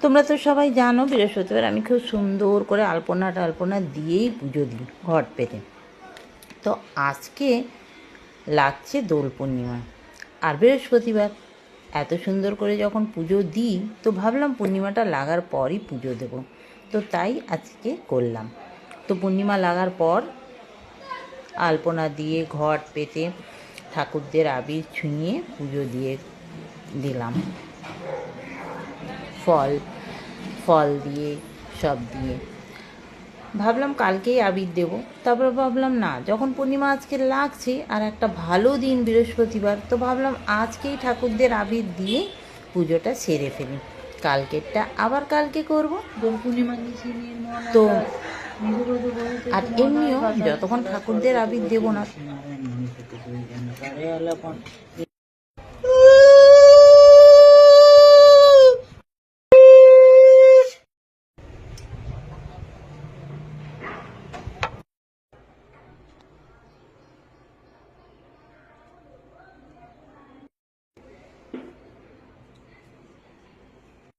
তোমরা তো সবাই জানো বৃহস্পতিবার আমি খুব সুন্দর করে আলপনা টালপনা দিয়েই পুজো দিই ঘট পেতে। তো আজকে লাগছে দোল পূর্ণিমা আর বৃহস্পতিবার, এত সুন্দর করে যখন পুজো দিই তো ভাবলাম পূর্ণিমাটা লাগার পরই পুজো দেব। তো তাই আজকে করলাম। তো পূর্ণিমা লাগার পর আলপনা দিয়ে ঘট পেতে ঠাকুরদের আবির ছুঁয়ে পুজো দিয়ে দিলাম, ফল দিয়ে সব দিয়ে। ভাবলাম কালকেই আবির দেবো, তারপর ভাবলাম না, যখন পূর্ণিমা আজকে লাগছে আর একটা ভালো দিন বৃহস্পতিবার, তো ভাবলাম আজকেই ঠাকুরদের আবির দিয়ে পুজোটা সেরে ফেলি, কালকেরটা আবার কালকে করব। দোল পূর্ণিমা তো আর এমনিও যতক্ষণ ঠাকুরদের আবির দেবো না